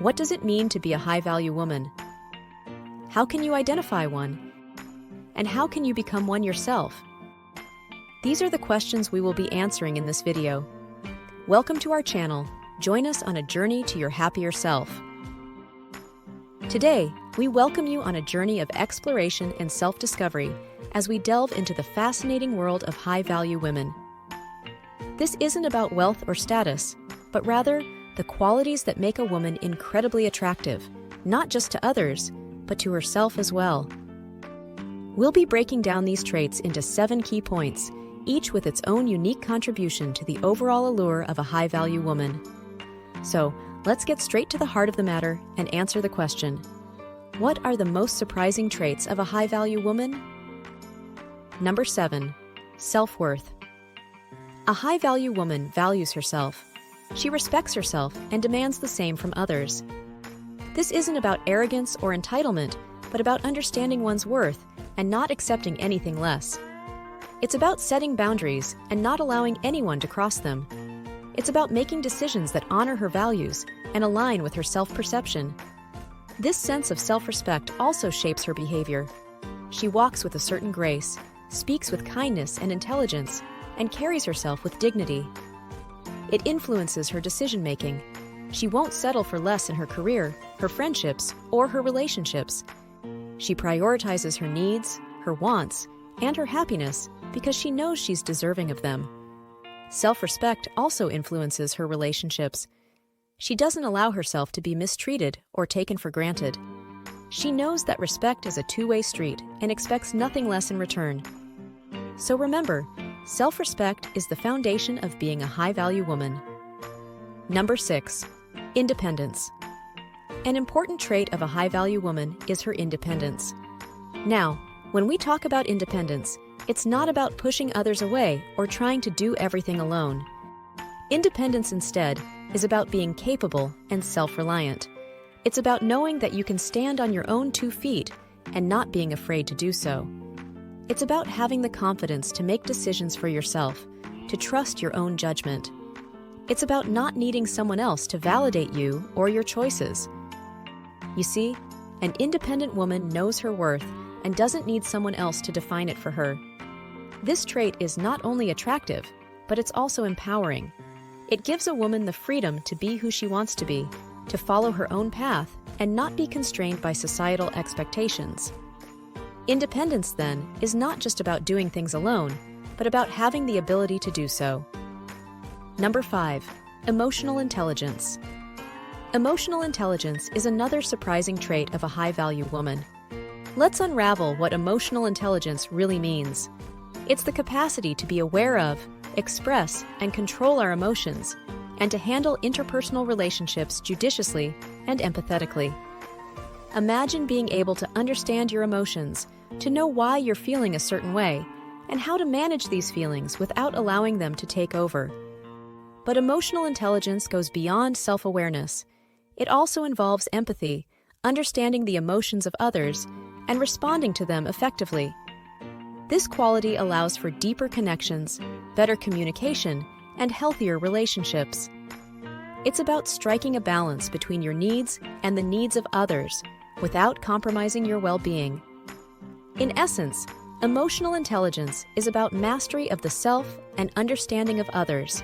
What does it mean to be a high-value woman? How can you identify one? And how can you become one yourself? These are the questions we will be answering in this video. Welcome to our channel. Join us on a journey to your happier self. Today, we welcome you on a journey of exploration and self-discovery as we delve into the fascinating world of high-value women. This isn't about wealth or status, but rather the qualities that make a woman incredibly attractive, not just to others, but to herself as well. We'll be breaking down these traits into 7 key points, each with its own unique contribution to the overall allure of a high-value woman. So, let's get straight to the heart of the matter and answer the question: what are the most surprising traits of a high-value woman? Number 7. Self-worth. A high-value woman values herself. She respects herself and demands the same from others. This isn't about arrogance or entitlement, but about understanding one's worth and not accepting anything less. It's about setting boundaries and not allowing anyone to cross them. It's about making decisions that honor her values and align with her self-perception. This sense of self-respect also shapes her behavior. She walks with a certain grace, speaks with kindness and intelligence, and carries herself with dignity. It influences her decision-making. She won't settle for less in her career, her friendships, or her relationships. She prioritizes her needs, her wants, and her happiness because she knows she's deserving of them. Self-respect also influences her relationships. She doesn't allow herself to be mistreated or taken for granted. She knows that respect is a two-way street and expects nothing less in return. So remember, self-respect is the foundation of being a high-value woman. Number 6. Independence. An important trait of a high-value woman is her independence. Now, when we talk about independence, it's not about pushing others away or trying to do everything alone. Independence instead is about being capable and self-reliant. It's about knowing that you can stand on your own 2 feet and not being afraid to do so. It's about having the confidence to make decisions for yourself, to trust your own judgment. It's about not needing someone else to validate you or your choices. You see, an independent woman knows her worth and doesn't need someone else to define it for her. This trait is not only attractive, but it's also empowering. It gives a woman the freedom to be who she wants to be, to follow her own path, and not be constrained by societal expectations. Independence, then, is not just about doing things alone, but about having the ability to do so. Number 5. Emotional intelligence. Emotional intelligence is another surprising trait of a high-value woman. Let's unravel what emotional intelligence really means. It's the capacity to be aware of, express, and control our emotions, and to handle interpersonal relationships judiciously and empathetically. Imagine being able to understand your emotions, to know why you're feeling a certain way, and how to manage these feelings without allowing them to take over. But emotional intelligence goes beyond self-awareness. It also involves empathy, understanding the emotions of others, and responding to them effectively. This quality allows for deeper connections, better communication, and healthier relationships. It's about striking a balance between your needs and the needs of others, without compromising your well-being. In essence, emotional intelligence is about mastery of the self and understanding of others.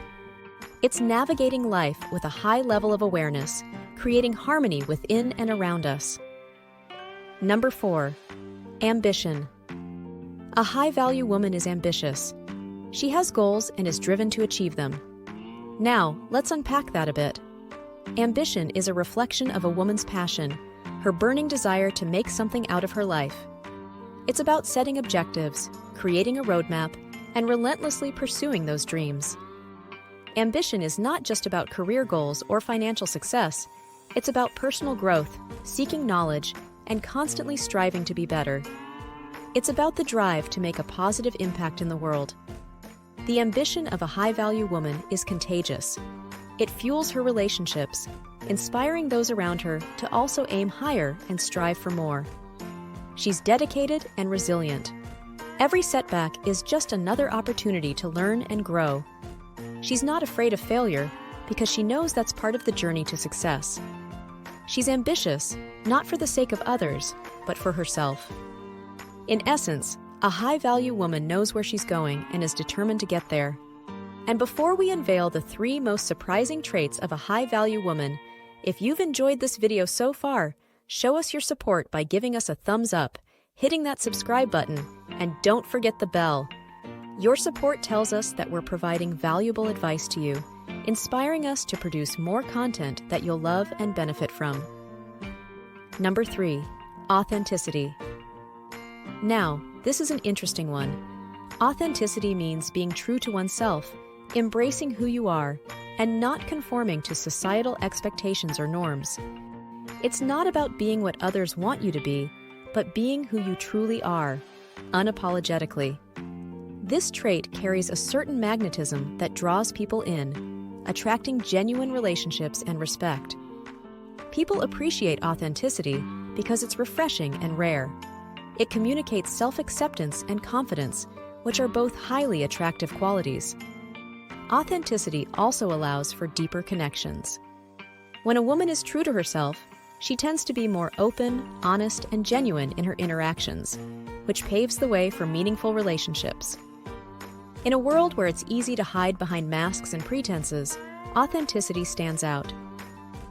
It's navigating life with a high level of awareness, creating harmony within and around us. Number 4. Ambition. A high-value woman is ambitious. She has goals and is driven to achieve them. Now, let's unpack that a bit. Ambition is a reflection of a woman's passion, her burning desire to make something out of her life. It's about setting objectives, creating a roadmap, and relentlessly pursuing those dreams. Ambition is not just about career goals or financial success. It's about personal growth, seeking knowledge, and constantly striving to be better. It's about the drive to make a positive impact in the world. The ambition of a high-value woman is contagious. It fuels her relationships, inspiring those around her to also aim higher and strive for more. She's dedicated and resilient. Every setback is just another opportunity to learn and grow. She's not afraid of failure because she knows that's part of the journey to success. She's ambitious, not for the sake of others, but for herself. In essence, a high-value woman knows where she's going and is determined to get there. And before we unveil the 3 most surprising traits of a high-value woman, if you've enjoyed this video so far, show us your support by giving us a thumbs up, hitting that subscribe button, and don't forget the bell. Your support tells us that we're providing valuable advice to you, inspiring us to produce more content that you'll love and benefit from. Number 3, authenticity. Now, this is an interesting one. Authenticity means being true to oneself, embracing who you are, and not conforming to societal expectations or norms. It's not about being what others want you to be, but being who you truly are, unapologetically. This trait carries a certain magnetism that draws people in, attracting genuine relationships and respect. People appreciate authenticity because it's refreshing and rare. It communicates self-acceptance and confidence, which are both highly attractive qualities. Authenticity also allows for deeper connections. When a woman is true to herself, she tends to be more open, honest, and genuine in her interactions, which paves the way for meaningful relationships. In a world where it's easy to hide behind masks and pretenses, authenticity stands out.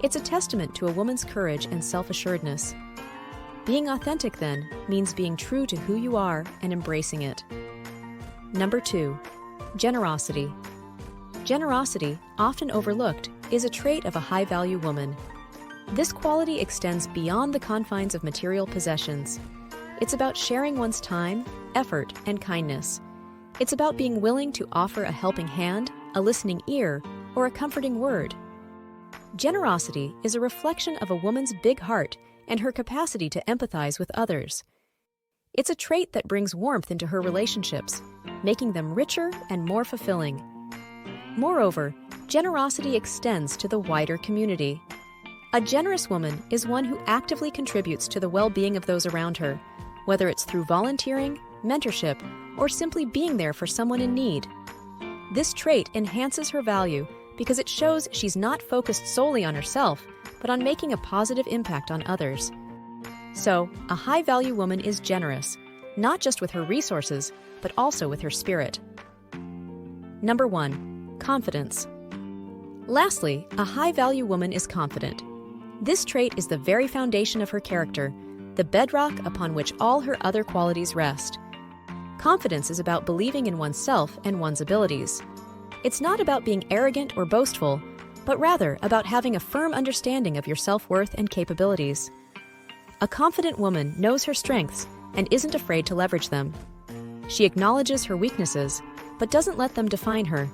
It's a testament to a woman's courage and self-assuredness. Being authentic, then, means being true to who you are and embracing it. Number 2, generosity. Generosity, often overlooked, is a trait of a high-value woman. This quality extends beyond the confines of material possessions. It's about sharing one's time, effort, and kindness. It's about being willing to offer a helping hand, a listening ear, or a comforting word. Generosity is a reflection of a woman's big heart and her capacity to empathize with others. It's a trait that brings warmth into her relationships, making them richer and more fulfilling. Moreover, generosity extends to the wider community. A generous woman is one who actively contributes to the well-being of those around her, whether it's through volunteering, mentorship, or simply being there for someone in need. This trait enhances her value because it shows she's not focused solely on herself, but on making a positive impact on others. So, a high-value woman is generous, not just with her resources, but also with her spirit. Number 1, confidence. Lastly, a high-value woman is confident. This trait is the very foundation of her character, the bedrock upon which all her other qualities rest. Confidence is about believing in oneself and one's abilities. It's not about being arrogant or boastful, but rather about having a firm understanding of your self-worth and capabilities. A confident woman knows her strengths and isn't afraid to leverage them. She acknowledges her weaknesses, but doesn't let them define her.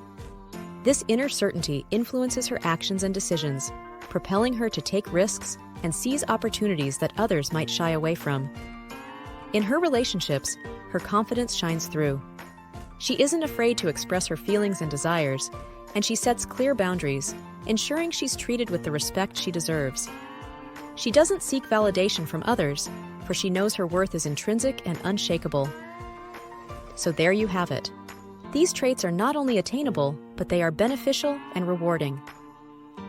This inner certainty influences her actions and decisions, propelling her to take risks and seize opportunities that others might shy away from. In her relationships, her confidence shines through. She isn't afraid to express her feelings and desires, and she sets clear boundaries, ensuring she's treated with the respect she deserves. She doesn't seek validation from others, for she knows her worth is intrinsic and unshakable. So there you have it. These traits are not only attainable, but they are beneficial and rewarding.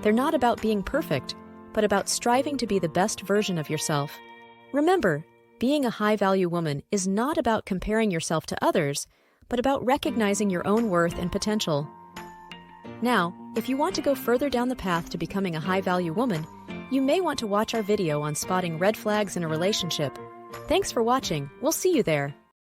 They're not about being perfect, but about striving to be the best version of yourself. Remember, being a high-value woman is not about comparing yourself to others, but about recognizing your own worth and potential. Now, if you want to go further down the path to becoming a high-value woman, you may want to watch our video on spotting red flags in a relationship. Thanks for watching. We'll see you there.